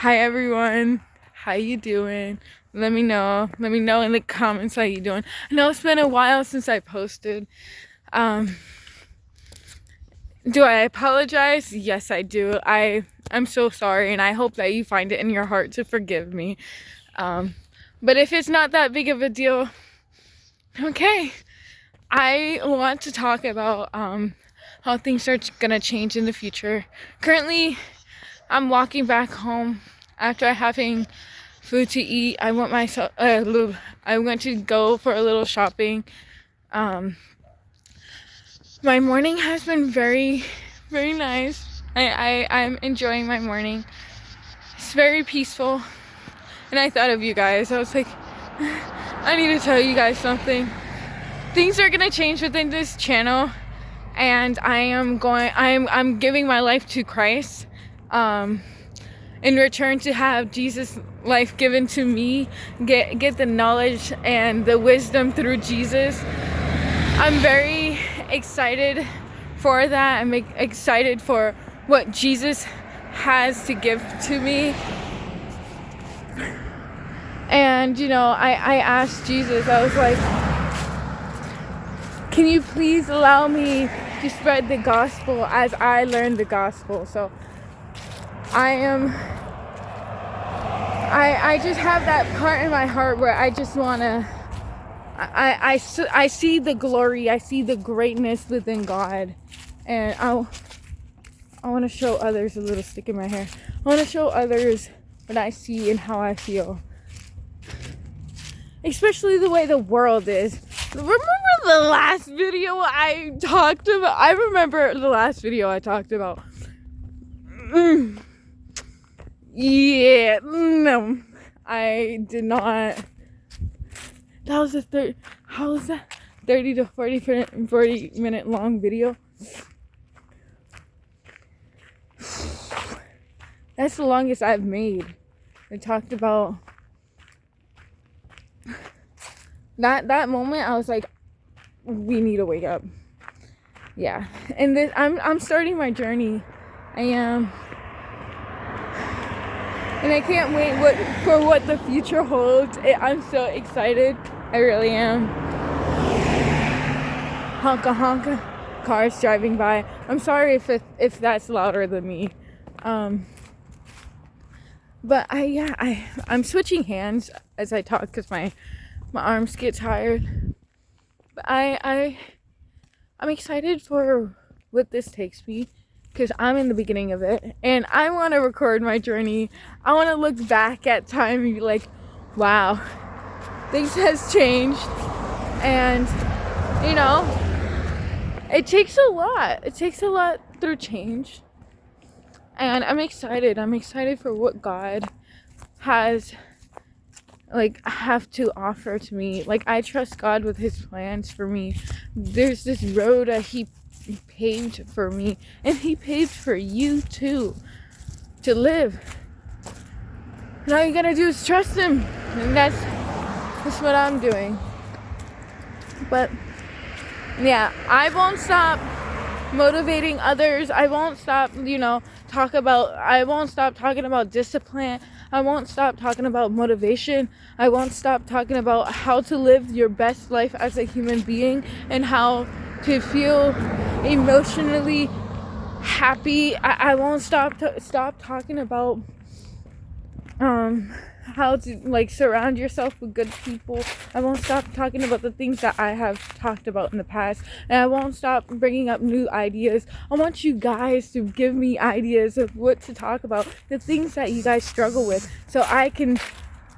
Hi everyone. How you doing? Let me know. Let me know in the comments how you doing. I know it's been a while since I posted. Um do I apologize? Yes, I do. I'm so sorry, and I hope that you find it in your heart to forgive me. But if it's not that big of a deal, okay. I want to talk about how things are gonna change in the future. Currently, I'm walking back home after having food to eat. I want myself I went to go for a little shopping. My morning has been very, very nice. I'm enjoying my morning. It's very peaceful. And I thought of you guys. I was like, I need to tell you guys something. Things are gonna change within this channel, and I'm giving my life to Christ. In return to have Jesus' life given to me, get the knowledge and the wisdom through Jesus. I'm very excited for that. I'm excited for what Jesus has to give to me. And I asked Jesus, I was like, can you please allow me to spread the gospel as I learn the gospel? So I just have that part in my heart where I just want to, I see the glory, I see the greatness within God, and I want to show others. A little stick in my hair. I want to show others what I see and how I feel, especially the way the world is. Remember the last video I talked about? I remember the last video I talked about. Yeah, no, I did not. That was how was that? 30 to 40 minute long video. That's the longest I've made. I talked about that moment. I was like, we need to wake up. Yeah, and this, I'm starting my journey. I am, and I can't wait for what the future holds. I'm so excited. I really am. Honka honka, cars driving by. I'm sorry if that's louder than me. But I'm switching hands as I talk because my arms get tired. But I'm excited for what this takes me, because I'm in the beginning of it, and I want to record my journey. I want to look back at time and be like, wow, things has changed. And it takes a lot. It takes a lot through change. And I'm excited. I'm excited for what God has have to offer to me. Like, I trust God with his plans for me. There's this road that he paved for me, and he paved for you too, to live. And all you gotta do is trust him. And that's what I'm doing. But yeah, I won't stop motivating others. I won't stop, I won't stop talking about discipline. I won't stop talking about motivation. I won't stop talking about how to live your best life as a human being, and how to feel emotionally happy. I won't stop talking about how to surround yourself with good people. I won't stop talking about the things that I have talked about in the past, and I won't stop bringing up new ideas. I want you guys to give me ideas of what to talk about, the things that you guys struggle with, so I can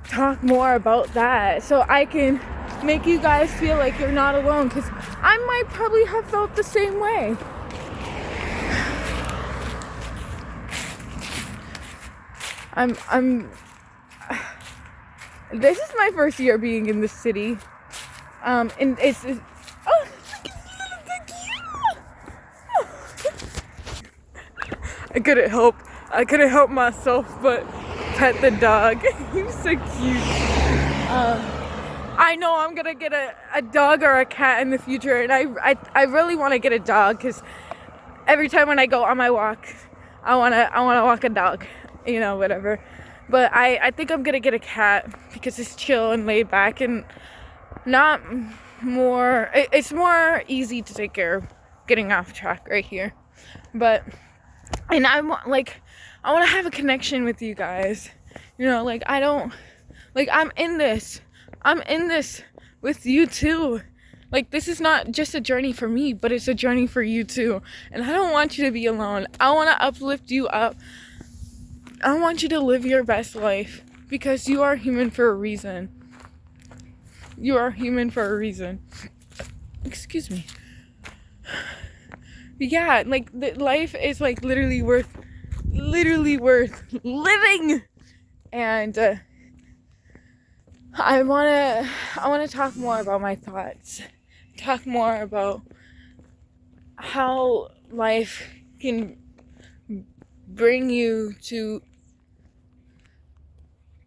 talk more about that, so I can make you guys feel like you're not alone, because I might probably have felt the same way. This is my first year being in this city, and it's oh, I couldn't help myself but pet the dog. He's so cute. I know I'm gonna get a dog or a cat in the future, and I really want to get a dog, because every time when I go on my walk, I wanna walk a dog, whatever. But I think I'm gonna get a cat because it's chill and laid back and not more, it's more easy to take care of. Getting off track right here. But, and I want to have a connection with you guys. You know, like, I don't, like, I'm in this with you too. Like, this is not just a journey for me, but it's a journey for you too. And I don't want you to be alone. I want to uplift you up. I want you to live your best life because you are human for a reason. You are human for a reason. Excuse me. Yeah, like, life is, like, literally worth living. And I want to talk more about my thoughts. Talk more about how life can bring you to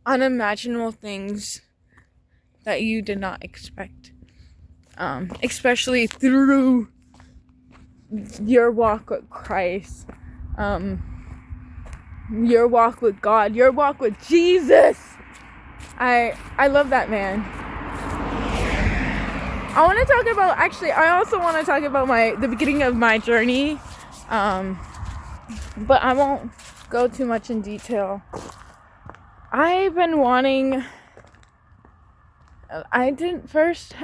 unimaginable things that you did not expect. Especially through your walk with Christ, your walk with God, your walk with Jesus. I love that man. I also want to talk about the beginning of my journey, but I won't go too much in detail. I've been wanting, I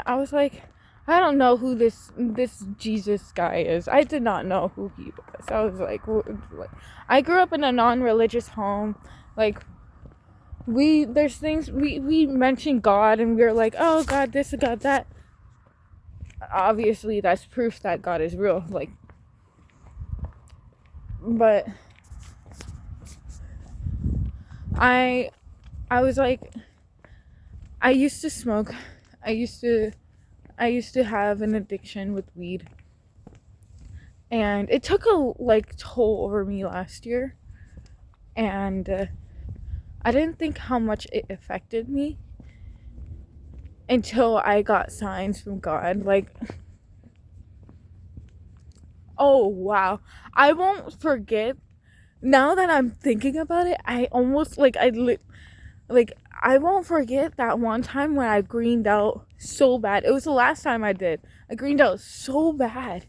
was like, I don't know who this Jesus guy is. I did not know who he was. I was like, I grew up in a non-religious home. Like, there's things, we mention God and we're like, oh, God this, God that. Obviously, that's proof that God is real. Like, but I was like, I used to smoke. I used to have an addiction with weed, and it took a toll over me last year, and I didn't think how much it affected me until I got signs from God. Like, oh wow, I won't forget. Now that I'm thinking about it, I almost I won't forget that one time when I greened out so bad. It was the last time I did. I greened out so bad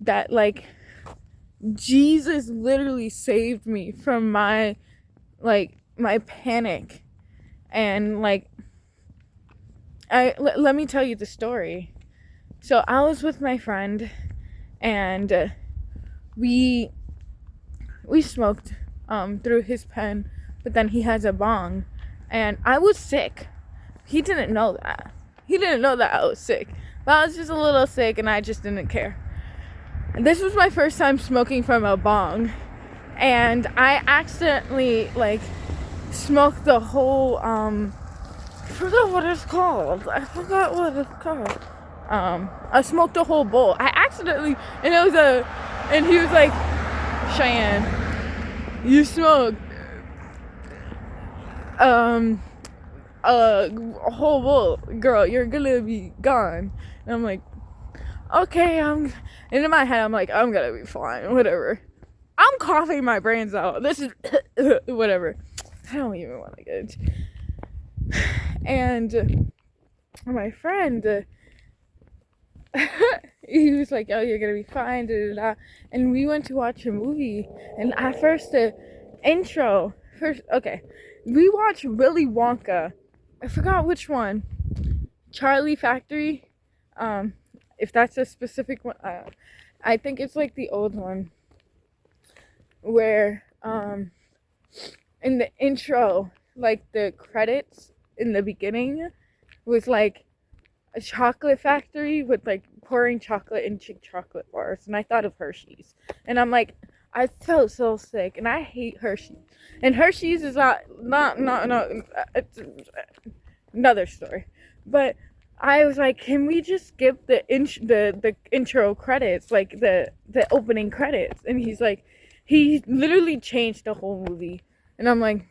that, like, Jesus literally saved me from my panic. And, like, let me tell you the story. So I was with my friend, and we smoked through his pen, but then he has a bong. And I was sick. He didn't know that. He didn't know that I was sick. But I was just a little sick and I just didn't care. And this was my first time smoking from a bong. And I accidentally, smoked the whole, I forgot what it's called. I smoked the whole bowl. I accidentally, and he was like, Cheyenne, you smoked a whole bowl, girl, you're gonna be gone. And I'm like, okay, and in my head I'm like, I'm gonna be fine, whatever. I'm coughing my brains out. This is whatever. I don't even want to get it. And my friend, he was like, oh, you're gonna be fine, da, da, da. And we went to watch a movie, and at first we watched Willy Wonka. I forgot which one. Charlie Factory. If that's a specific one. I think it's like the old one. Where, in the intro, like the credits in the beginning was like a chocolate factory with like pouring chocolate into chocolate bars. And I thought of Hershey's. And I'm like, I felt so sick, and I hate Hershey's. And Hershey's is not it's another story. But I was like, can we just skip the intro credits, like the opening credits? And he's like, he literally changed the whole movie. And I'm like,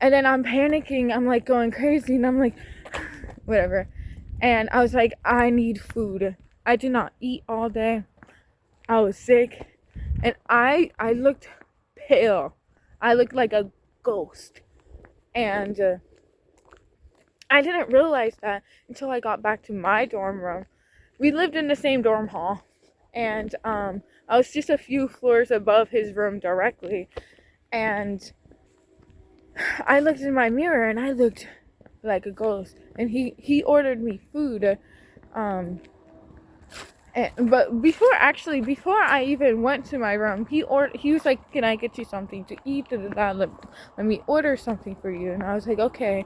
and then I'm panicking, I'm like going crazy, and I'm like, whatever. And I was like, I need food. I did not eat all day. I was sick. And I looked pale. I looked like a ghost. And I didn't realize that until I got back to my dorm room. We lived in the same dorm hall, and I was just a few floors above his room directly. And I looked in my mirror and I looked like a ghost. And he ordered me food. But before I even went to my room, he was like, "Can I get you something to eat? Let me order something for you." And I was like, "Okay."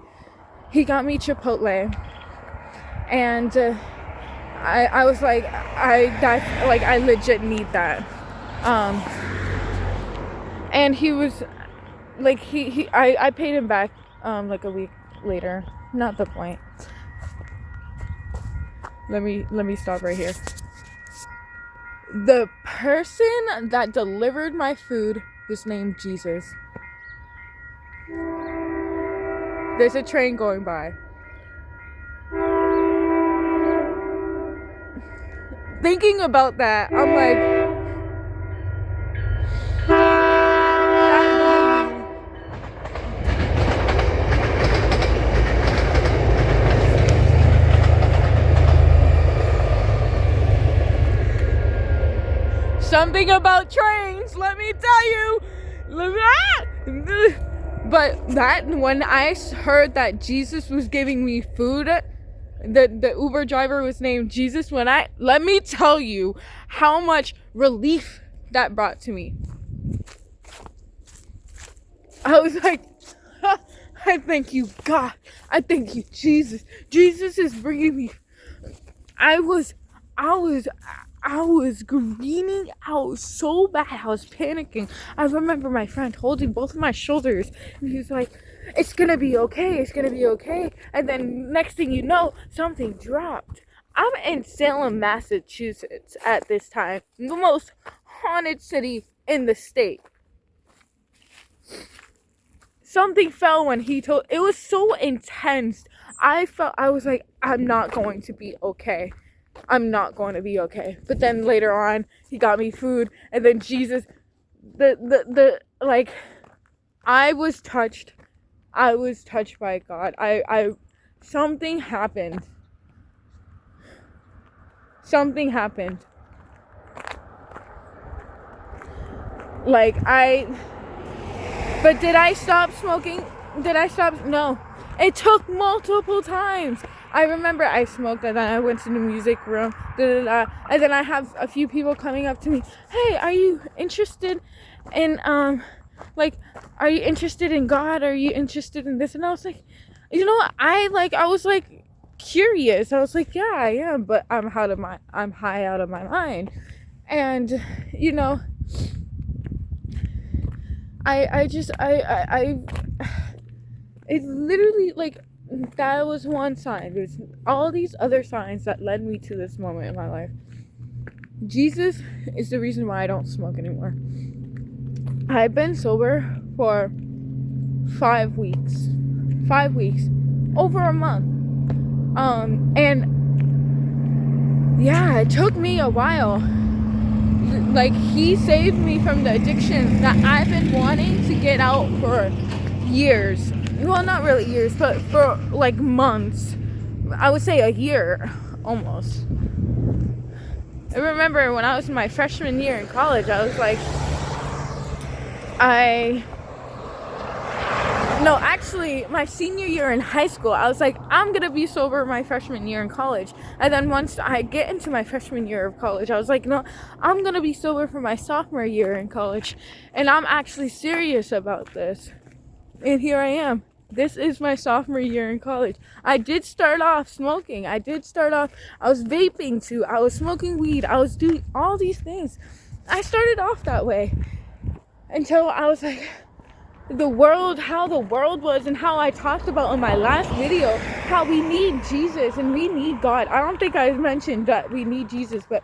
He got me Chipotle, and I was like, I legit need that. And he was like, I paid him back like a week later. Not the point. Let me stop right here. The person that delivered my food was named Jesus. There's a train going by. Thinking about that, I'm like, something about trains, let me tell you. But that, when I heard that Jesus was giving me food, the Uber driver was named Jesus, let me tell you how much relief that brought to me. I was like, I thank you, God. I thank you, Jesus. Jesus is bringing me. I was greening out so bad. I was panicking. I remember my friend holding both of my shoulders, and he was like, "It's gonna be okay. It's gonna be okay." And then next thing you know, something dropped. I'm in Salem, Massachusetts at this time, the most haunted city in the state. Something fell when he told. It was so intense. I was like, I'm not going to be okay. I'm not going to be okay. But then later on, he got me food, and then Jesus, I was touched. I was touched by God. Something happened. Something happened. But did I stop smoking? No. It took multiple times. I remember I smoked, and then I went to the music room, and then I have a few people coming up to me. "Hey, are you interested in, are you interested in God? Are you interested in this?" And I was like, you know what? I was like curious. I was like, yeah, I am, but I'm high out of my mind. And, you know, it literally, like, that was one sign. There's all these other signs that led me to this moment in my life. Jesus is the reason why I don't smoke anymore. I've been sober for 5 weeks. 5 weeks. Over a month. And yeah, it took me a while. Like, he saved me from the addiction that I've been wanting to get out for years. Well, not really years, but for like months. I would say a year almost. I remember when I was in my freshman year in college, I was like, my senior year in high school, I was like, I'm gonna be sober my freshman year in college. And then once I get into my freshman year of college, I was like, no, I'm gonna be sober for my sophomore year in college. And I'm actually serious about this. And here I am. This is my sophomore year in college. I did start off smoking. I was vaping too. I was smoking weed. I was doing all these things. I started off that way until I was like, how the world was, and how I talked about in my last video, how we need Jesus and we need God. I don't think I mentioned that we need Jesus, but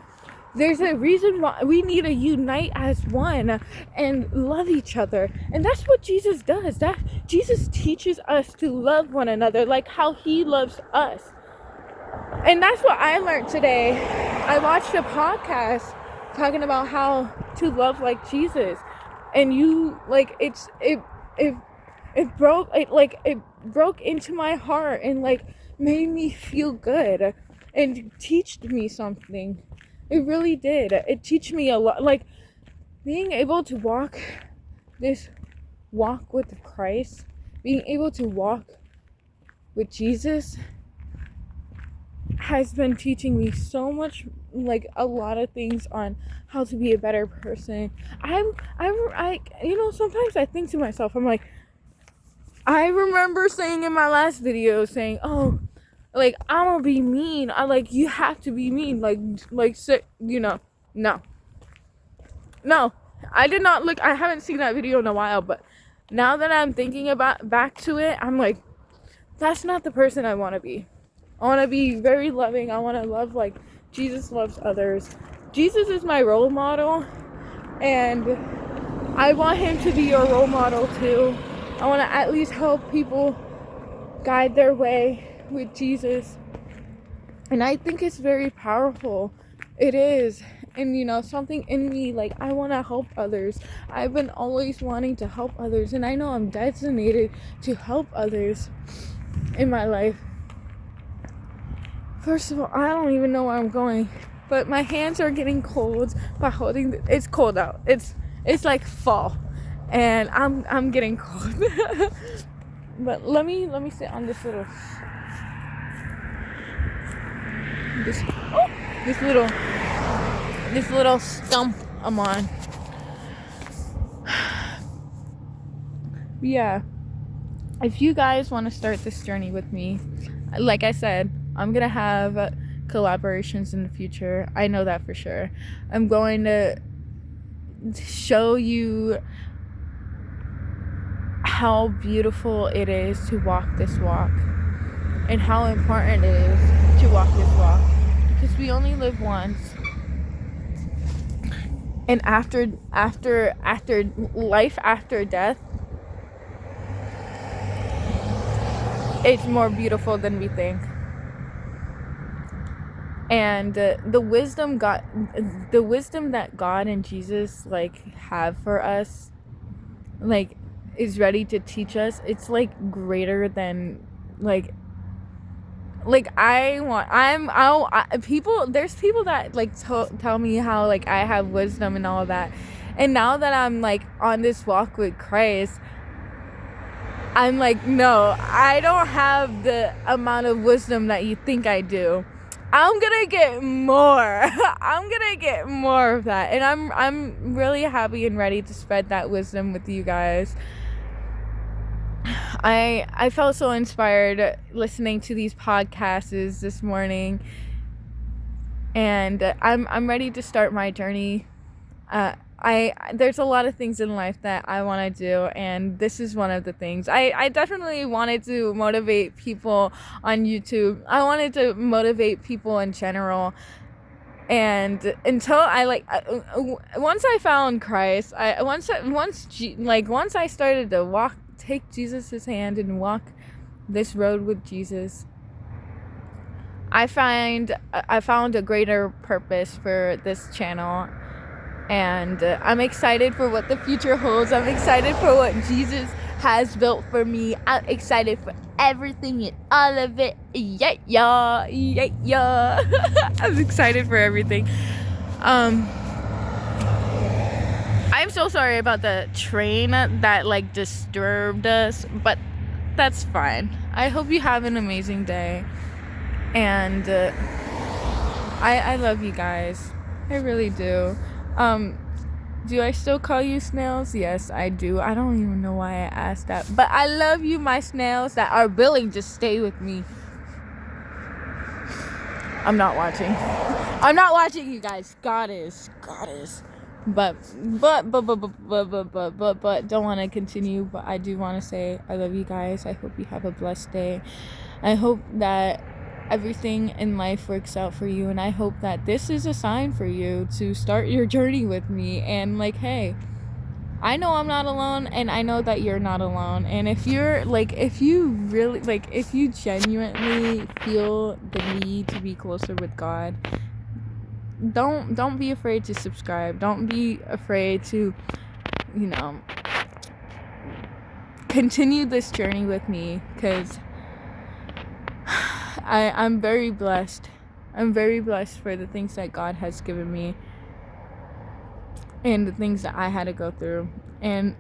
there's a reason why we need to unite as one and love each other. And that's what Jesus does. That Jesus teaches us to love one another like how he loves us. And that's what I learned today. I watched a podcast talking about how to love like Jesus. And you, like, it broke into my heart and like made me feel good and teached me something. It really did. It teach me a lot. Like being able to walk this walk with Christ, being able to walk with Jesus has been teaching me so much, like a lot of things on how to be a better person. Sometimes I think to myself, I'm like, I remember saying in my last video, saying, oh, like, I'm gonna be mean. You have to be mean. No. No. I did not look, I haven't seen that video in a while, but now that I'm thinking about back to it, I'm like, that's not the person I want to be. I want to be very loving. I want to love like Jesus loves others. Jesus is my role model, and I want him to be your role model too. I want to at least help people guide their way with Jesus. And I think it's very powerful. It is. And something in me, like, I want to help others. I've been always wanting to help others, and I know I'm designated to help others in my life. First of all, I don't even know where I'm going, but my hands are getting cold by holding it's cold out. It's like fall, and I'm getting cold. But let me sit on this little stump I'm on. Yeah, if you guys want to start this journey with me, like I said, I'm gonna have collaborations in the future. I know that for sure. I'm going to show you how beautiful it is to walk this walk, and how important it is to walk this walk, because we only live once. And after life after death, it's more beautiful than we think. And the wisdom that God and Jesus like have for us, like, is ready to teach us. It's like greater than like there's people that like tell me how like I have wisdom and all that, and now that I'm like on this walk with Christ, I'm like, no, I don't have the amount of wisdom that you think I do. I'm gonna get more. I'm gonna get more of that, and I'm really happy and ready to spread that wisdom with you guys. I felt so inspired listening to these podcasts this morning, and I'm ready to start my journey. There's a lot of things in life that I want to do, and this is one of the things. I definitely wanted to motivate people on YouTube. I wanted to motivate people in general. And until once I found Christ, once I started to take Jesus' hand and walk this road with Jesus, I found a greater purpose for this channel. And I'm excited for what the future holds. I'm excited for what Jesus has built for me. I'm excited for everything and all of it. Yeah, yeah, yeah, yeah. I'm excited for everything. I'm so sorry about the train that like disturbed us, but that's fine. I hope you have an amazing day. And I love you guys. I really do. Do I still call you snails? Yes, I do. I don't even know why I asked that. But I love you, my snails that are willing to stay with me. I'm not watching. I'm not watching, you guys. God is. But don't want to continue. But I do want to say I love you guys. I hope you have a blessed day. I hope that everything in life works out for you, and I hope that this is a sign for you to start your journey with me. And like, hey, I know I'm not alone, and I know that you're not alone. And if you genuinely feel the need to be closer with God, don't be afraid to subscribe. Don't be afraid to continue this journey with me, because I'm very blessed. I'm very blessed for the things that God has given me and the things that I had to go through. And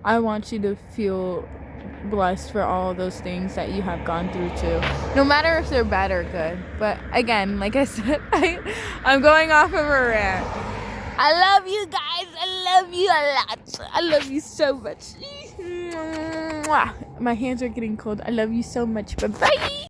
I want you to feel blessed for all those things that you have gone through too, no matter if they're bad or good. But again, like I said, I'm going off of a rant. I love you guys. I love you a lot. I love you so much. My hands are getting cold. I love you so much. Bye bye.